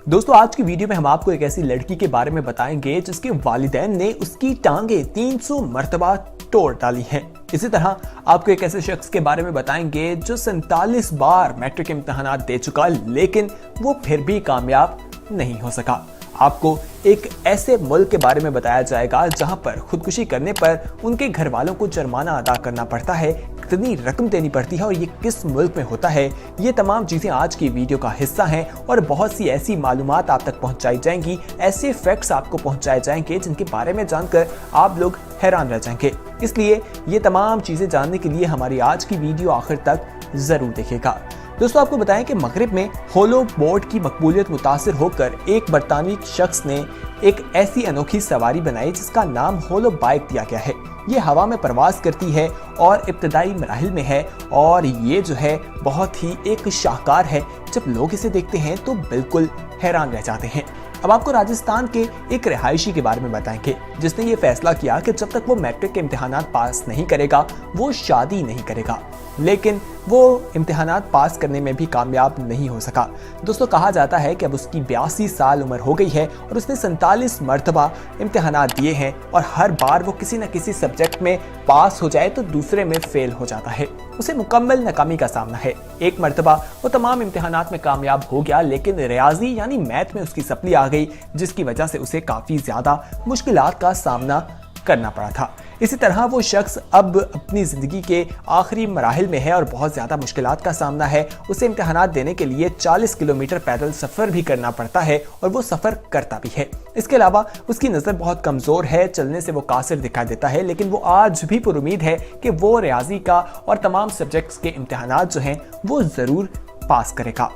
दोस्तों आज की वीडियो में हम आपको एक ऐसी लड़की के बारे में बताएंगे जिसके वालिदैन ने उसकी टांगे 300 मर्तबा तोड़ डाली है। इसी तरह आपको एक ऐसे शख्स के बारे में बताएंगे जो 47 बार मैट्रिक इम्तिहानात दे चुका लेकिन वो फिर भी कामयाब नहीं हो सका। आपको एक ऐसे मुल्क के बारे में बताया जाएगा जहां पर खुदकुशी करने पर उनके घर वालों को जुर्माना अदा करना पड़ता है, कितनी रकम देनी पड़ती है और ये किस मुल्क में होता है। ये तमाम चीजें आज की वीडियो का हिस्सा हैं और बहुत सी ऐसी मालूमात आप तक पहुंचाई जाएंगी, ऐसे फैक्ट्स आपको पहुंचाए जाएंगे जिनके बारे में जानकर आप लोग हैरान रह जाएंगे। इसलिए ये तमाम चीजें जानने के लिए हमारी आज की वीडियो आखिर तक जरूर देखिएगा। दोस्तों आपको बताएं कि मगरिब में होलो बोट की मकबूलियत मुतासिर होकर एक बरतानवी शख्स ने एक ऐसी अनोखी सवारी बनाई जिसका नाम होलो बाइक दिया गया है। ये हवा में परवाज करती है और इब्तदाई मराहिल में है और ये जो है बहुत ही एक शाहकार है। जब लोग इसे देखते हैं तो बिल्कुल हैरान रह जाते हैं। अब आपको राजस्थान के एक रिहायशी के बारे में बताएंगे जिसने ये फैसला किया कि जब तक वो मैट्रिक के इम्तिहानात पास नहीं करेगा वो शादी नहीं करेगा, लेकिन वो इम्तिहानात पास करने में भी कामयाब नहीं हो सका। दोस्तों कहा जाता है कि अब उसकी 82 साल उम्र हो गई है और उसने 47 मरतबा इम्तिहानात दिए हैं और हर बार वो किसी न किसी सब्जेक्ट में पास हो जाए तो दूसरे में फेल हो जाता है। उसे मुकम्मल नाकामी का सामना है। एक मरतबा वो तमाम इम्तिहानात में कामयाब हो गया लेकिन रियाजी यानी मैथ में उसकी सप्ली आ गई जिसकी वजह से उसे काफ़ी ज़्यादा मुश्किलात का सामना करना पड़ा था। इसी तरह वो शख्स अब अपनी ज़िंदगी के आखिरी मराहिल में है और बहुत ज़्यादा मुश्किलात का सामना है। उसे इम्तिहानात देने के लिए 40 किलोमीटर पैदल सफ़र भी करना पड़ता है और वो सफ़र करता भी है। इसके अलावा उसकी नज़र बहुत कमज़ोर है, चलने से वो कासिर दिखाई देता है, लेकिन वो आज भी पुरुमीद है कि वो रियाजी का और तमाम सब्जेक्ट्स के इम्तिहानात जो हैं वो ज़रूर पास करेगा।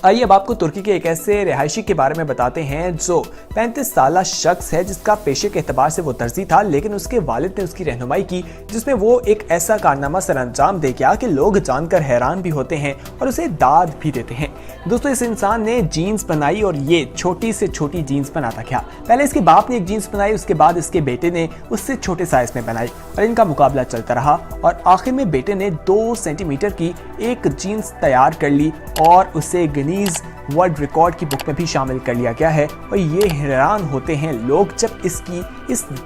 आइए अब आपको तुर्की के एक ऐसे रिहायशी के बारे में बताते हैं जो 35 साला शख्स है जिसका पेशे के एतबार से वो दर्जी था, लेकिन उसके वालिद ने उसकी रहनुमाई की जिसमें वो एक ऐसा कारनामा सर अंजाम दे गया कि लोग जानकर हैरान भी होते हैं और उसे दाद भी देते हैं। दोस्तों इस इंसान ने जीन्स बनाई और ये छोटी से छोटी जीन्स बनाता गया। पहले इसके बाप ने एक जीन्स बनाई, उसके बाद इसके बेटे ने उससे छोटे साइज में बनाई और इनका मुकाबला चलता रहा और आखिर में बेटे ने 2 सेंटीमीटर की एक जीन्स तैयार कर ली और उसे गिनीज वर्ल्ड रिकॉर्ड की बुक में भी शामिल कर लिया गया है। और ये हैरान होते हैं लोग जब इस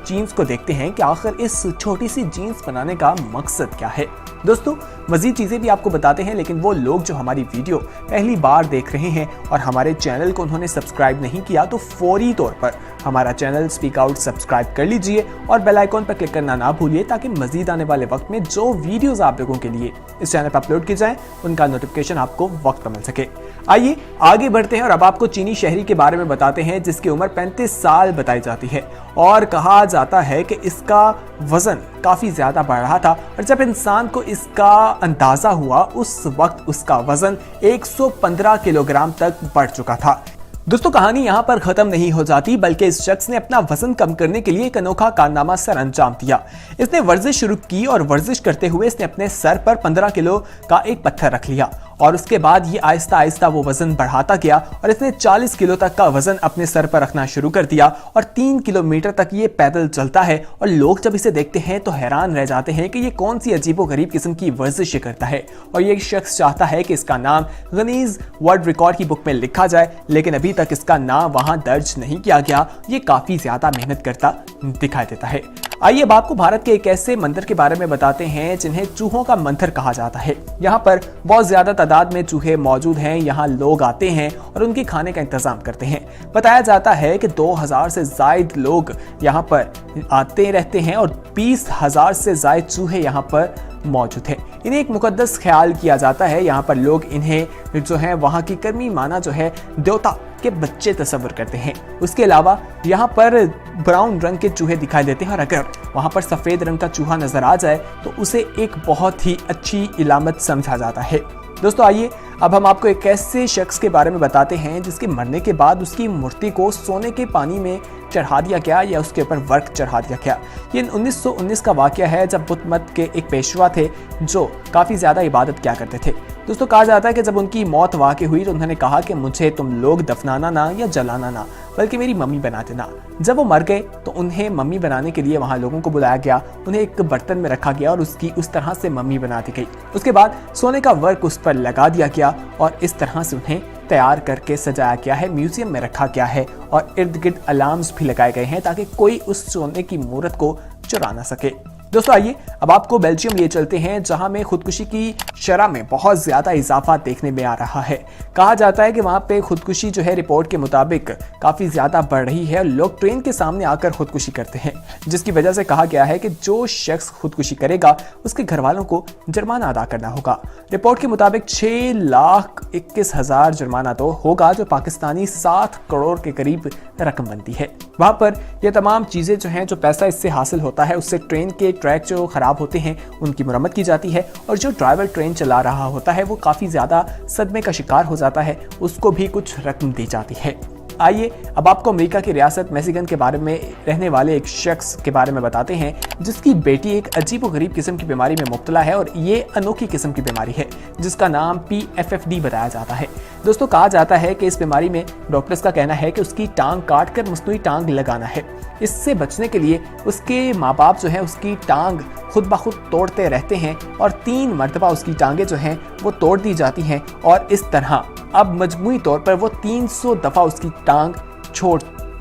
जीन्स को देखते हैं कि आखिर इस छोटी सी जीन्स बनाने का मकसद क्या है। दोस्तों मज़ीद चीज़ें भी आपको बताते हैं, लेकिन वो लोग जो हमारी वीडियो पहली बार देख रहे हैं और हमारे चैनल को उन्होंने सब्सक्राइब नहीं किया तो फौरी तौर पर हमारा चैनल स्पीक आउट सब्सक्राइब कर लीजिए और बेल आइकॉन पर क्लिक करना ना भूलिए ताकि मज़ीद आने वाले वक्त में जो वीडियोस आप लोगों के लिए इस चैनल पर अपलोड की जाए उनका नोटिफिकेशन आपको वक्त पर मिल सके। आइए आगे बढ़ते हैं और अब आपको चीनी शहरी के बारे में बताते हैं जिसकी उम्र 35 साल बताई जाती है और कहा जाता है कि इसका वजन काफ़ी ज़्यादा बढ़ रहा था और जब इंसान को इसका अंदाज़ा हुआ उस वक्त उसका वजन 115 किलोग्राम तक बढ़ चुका था। दोस्तों कहानी यहाँ पर खत्म नहीं हो जाती बल्कि इस शख्स ने अपना वजन कम करने के लिए एक अनोखा कारनामा सर अंजाम दिया। इसने वर्जिश शुरू की और वर्जिश करते हुए इसने अपने सर पर 15 किलो का एक पत्थर रख लिया और उसके बाद ये आहिस्ता आहिस्ता वो वजन बढ़ाता गया और इसने 40 किलो तक का वजन अपने सर पर रखना शुरू कर दिया और 3 किलोमीटर तक ये पैदल चलता है और लोग जब इसे देखते हैं तो हैरान रह जाते हैं कि ये कौन सी अजीबोगरीब किस्म की वर्जिश करता है। और ये शख्स चाहता है कि इसका नाम गिनीज वर्ल्ड रिकॉर्ड की बुक में लिखा जाए, लेकिन अभी तक इसका नाम वहां दर्ज नहीं किया गया। ये काफी ज्यादा मेहनत करता दिखाई देता है। आइए अब आपको भारत के एक ऐसे मंदिर के बारे में बताते हैं जिन्हें चूहों का मंदिर कहा जाता है। यहाँ पर बहुत ज्यादा तादाद में चूहे मौजूद हैं। यहाँ लोग आते हैं और उनके खाने का इंतजाम करते हैं। बताया जाता है कि 2000 से जायद लोग यहाँ पर आते रहते हैं और 20,000 से जायद चूहे यहाँ पर मौजूद है। इन्हें एक मुकद्दस ख्याल किया जाता है। यहाँ पर लोग इन्हें जो है वहाँ की कर्मी माना जो है देवता के बच्चे तस्वर करते हैं। उसके अलावा यहाँ पर ब्राउन रंग के चूहे दिखाई देते हैं और अगर वहाँ पर सफ़ेद रंग का चूहा नजर आ जाए तो उसे एक बहुत ही अच्छी इलामत समझा जाता है। दोस्तों आइए अब हम आपको एक ऐसे शख्स के बारे में बताते हैं जिसके मरने के बाद उसकी मूर्ति को सोने के पानी में चढ़ा दिया गया या उसके ऊपर वर्क चढ़ा दिया गया। ये 1919 का वाकया है जब बुद्ध मत के एक पेशवा थे जो काफ़ी ज़्यादा इबादत किया करते थे। दोस्तों कहा जाता है कि जब उनकी मौत वाक़ई हुई तो उन्होंने कहा कि मुझे तुम लोग दफनाना ना या जलाना ना, बल्कि मेरी मम्मी बना देना। जब वो मर गए तो उन्हें मम्मी बनाने के लिए वहाँ लोगों को बुलाया गया, उन्हें एक बर्तन में रखा गया और उसकी उस तरह से मम्मी बना दी गई। उसके बाद सोने का वर्क उस पर लगा दिया गया और इस तरह से उन्हें तैयार करके सजाया गया है, म्यूजियम में रखा गया है और इर्द गिर्द अलार्म्स भी लगाए गए हैं ताकि कोई उस सोने की मूर्त को चुरा ना सके। दोस्तों आइए अब आपको बेल्जियम लिए चलते हैं, जहां में खुदकुशी की शरह में बहुत ज्यादा इजाफा देखने में आ रहा है। कहा जाता है कि वहां पे खुदकुशी जो है रिपोर्ट के मुताबिक काफी ज्यादा बढ़ रही है। लोग ट्रेन के सामने आकर खुदकुशी करते हैं, जिसकी वजह से कहा गया है कि जो शख्स खुदकुशी करेगा उसके घर वालों को जुर्माना अदा करना होगा। रिपोर्ट के मुताबिक 6,21,000 जुर्माना तो होगा, जो पाकिस्तानी 7 करोड़ के करीब रकम बनती है। वहां पर यह तमाम चीजें जो हैं, जो पैसा इससे हासिल होता है उससे ट्रेन के ट्रैक जो खराब होते हैं उनकी मरम्मत की जाती है और जो ड्राइवर ट्रेन चला रहा होता है वो काफी ज्यादा सदमे का शिकार हो जाता है, उसको भी कुछ रकम दी जाती है। आइए अब आपको अमेरिका की रियासत मिशिगन के बारे में रहने वाले एक शख्स के बारे में बताते हैं, जिसकी बेटी एक अजीबोगरीब किस्म की बीमारी में मुब्तला है और ये अनोखी किस्म की बीमारी है जिसका नाम PFFD बताया जाता है। दोस्तों कहा जाता है कि इस बीमारी में डॉक्टर्स का कहना है कि उसकी टांग काट कर मसनूई टांग लगाना है। इससे बचने के लिए उसके माँ बाप जो है उसकी टांग खुद ब खुद तोड़ते रहते हैं और 3 मरतबा उसकी टांगें जो हैं वो तोड़ दी जाती हैं और इस तरह अब मजमूई तौर पर वो 300 दफ़ा उसकी टांग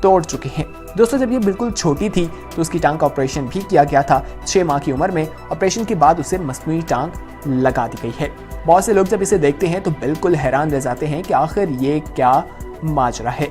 तोड़ चुके हैं। दोस्तों जब ये बिल्कुल छोटी थी तो उसकी टांग का ऑपरेशन भी किया गया था। 6 माह की उम्र में ऑपरेशन के बाद उसे मसनूई टांग लगा दी गई है। बहुत से लोग जब इसे देखते हैं तो बिल्कुल हैरान रह जाते हैं कि आखिर ये क्या माजरा है।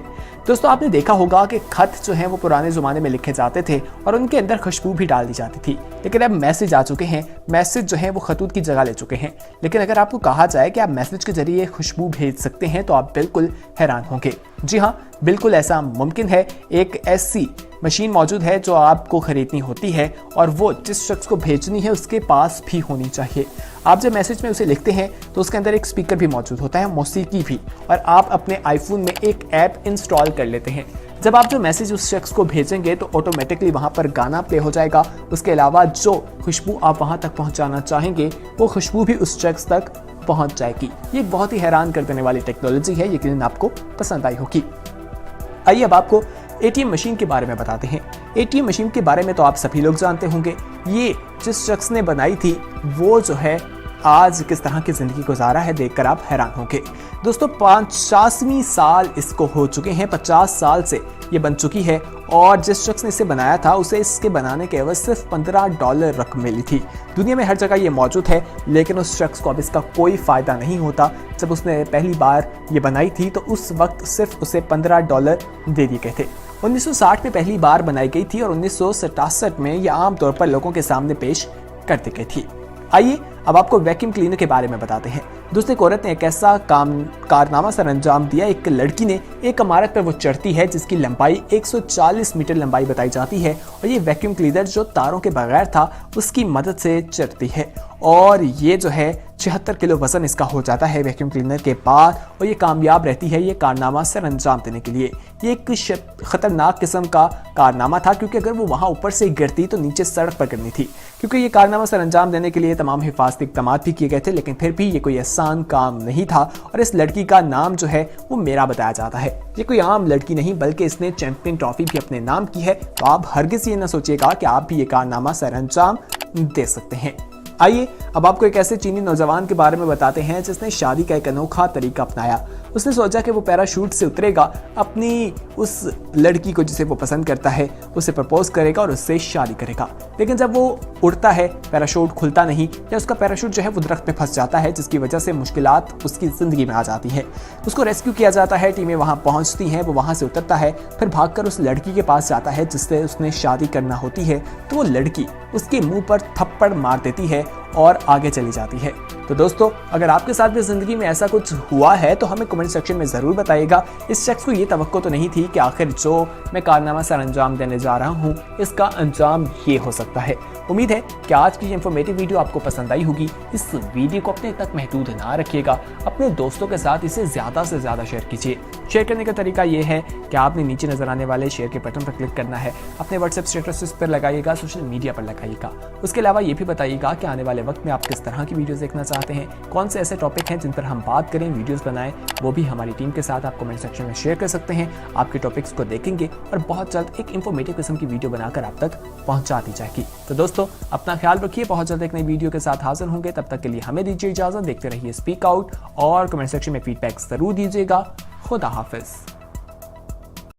दोस्तों आपने देखा होगा कि खत जो हैं वो पुराने ज़माने में लिखे जाते थे और उनके अंदर खुशबू भी डाल दी जाती थी, लेकिन अब मैसेज आ चुके हैं। मैसेज जो है वो खतूत की जगह ले चुके हैं। लेकिन अगर आपको कहा जाए कि आप मैसेज के जरिए खुशबू भेज सकते हैं तो आप बिल्कुल हैरान होंगे। जी हाँ, बिल्कुल ऐसा मुमकिन है। एक ऐसी मशीन मौजूद है जो आपको खरीदनी होती है और वो जिस शख्स को भेजनी है उसके पास भी होनी चाहिए। आप जब मैसेज में उसे लिखते हैं तो उसके अंदर एक स्पीकर भी मौजूद होता है, मौसीकी भी, और आप अपने आईफोन में एक ऐप इंस्टॉल कर लेते हैं। जब आप जो मैसेज उस शख्स को भेजेंगे तो ऑटोमेटिकली वहां पर गाना प्ले हो जाएगा। उसके अलावा जो खुशबू आप वहां तक पहुंचाना चाहेंगे वो खुशबू भी उस शख्स तक पहुंच जाएगी। ये एक बहुत ही हैरान कर देने वाली टेक्नोलॉजी है, यकीनन आपको पसंद आई होगी। आइए अब आपको ATM मशीन के बारे में बताते हैं। ATM मशीन के बारे में तो आप सभी लोग जानते होंगे। ये जिस शख्स ने बनाई थी वो जो है आज किस तरह की जिंदगी गुजारा है देखकर आप हैरान होंगे। दोस्तों 85वीं साल इसको हो चुके हैं, 50 साल से ये बन चुकी है और जिस शख्स ने इसे बनाया था उसे इसके बनाने के एवज सिर्फ $15 रकम मिली थी। दुनिया में हर जगह ये मौजूद है, लेकिन उस शख्स को अब इसका कोई फ़ायदा नहीं होता। जब उसने पहली बार ये बनाई थी तो उस वक्त सिर्फ उसे $15 दे दिए गए थे। 1960 में पहली बार बनाई गई थी और 1967 में यह आमतौर पर लोगों के सामने पेश कर दी गई थी। आइए अब आपको वैक्यूम क्लीनर के बारे में बताते हैं। दोस्तों एक औरत ने एक ऐसा कारनामा सर अंजाम दिया। एक लड़की ने एक इमारत पर वो चढ़ती है जिसकी लंबाई 140 मीटर लंबाई बताई जाती है और ये वैक्यूम क्लीनर जो तारों के बगैर था उसकी मदद से चढ़ती है और ये जो है 76 किलो वजन इसका हो जाता है वैक्यूम क्लीनर के बाद और ये कामयाब रहती है ये कारनामा सर अंजाम देने के लिए। ये एक खतरनाक किस्म का कारनामा था क्योंकि अगर वो वहाँ ऊपर से गिरती तो नीचे सड़क पर गिरनी थी। क्योंकि ये कारनामा सर अंजाम देने के लिए तमाम हिफाजती इक़दाम भी किए गए थे, लेकिन फिर भी ये कोई आसान काम नहीं था और इस लड़की का नाम जो है वो मेरा बताया जाता है। ये कोई आम लड़की नहीं बल्कि इसने चैंपियन ट्रॉफी भी अपने नाम की है। तो आप हरगिज़ ये ना सोचिएगा कि आप भी ये कारनामा सर अंजाम दे सकते हैं। आइए अब आपको एक ऐसे चीनी नौजवान के बारे में बताते हैं जिसने शादी का एक अनोखा तरीका अपनाया। उसने सोचा कि वो पैराशूट से उतरेगा, अपनी उस लड़की को जिसे वो पसंद करता है उसे प्रपोज करेगा और उससे शादी करेगा। लेकिन जब वो उड़ता है पैराशूट खुलता नहीं या उसका पैराशूट जो है वो दरख्त पे फंस जाता है, जिसकी वजह से मुश्किलात उसकी ज़िंदगी में आ जाती है। उसको रेस्क्यू किया जाता है, टीमें वहाँ पहुँचती हैं, वो वहाँ से उतरता है, फिर भागकर उस लड़की के पास जाता है जिससे उसने शादी करना होती है। तो वो लड़की उसके मुँह पर थप्पड़ मार देती है और आगे चली जाती है। तो दोस्तों अगर आपके साथ भी ज़िंदगी में ऐसा कुछ हुआ है तो हमें कमेंट सेक्शन में ज़रूर बताइएगा। इस शख्स को ये तवक्को तो नहीं थी कि आखिर जो मैं कारनामा सर अंजाम देने जा रहा हूँ इसका अंजाम ये हो सकता है। उम्मीद है कि आज की इंफॉर्मेटिव वीडियो आपको पसंद आई होगी। इस वीडियो को अपने तक महदूद ना रखिएगा, अपने दोस्तों के साथ इसे ज़्यादा से ज़्यादा शेयर कीजिए। शेयर करने का तरीका ये है कि आपने नीचे नजर आने वाले शेयर के बटन पर क्लिक करना है, अपने व्हाट्सएप स्टेटस पर लगाइएगा, सोशल मीडिया पर लगाइएगा। उसके अलावा ये भी बताइएगा कि आने वाले वक्त में आप किस तरह की वीडियोस देखना चाहते हैं, कौन से ऐसे टॉपिक हैं जिन पर हम बात करें, वीडियोस बनाएं, वो भी हमारी टीम के साथ आप कमेंट सेक्शन में शेयर कर सकते हैं। आपके टॉपिक्स को देखेंगे और बहुत जल्द एक इंफॉर्मेटिव किस्म की वीडियो बनाकर आप तक पहुंचा दी जाएगी। तो दोस्तों अपना ख्याल रखिए, बहुत जल्द एक नई वीडियो के साथ हाजिर होंगे। तब तक के लिए हमें दीजिए इजाजत। देखते रहिए स्पीक आउट और कमेंट सेक्शन में फीडबैक जरूर दीजिएगा। खुदा हाफिज।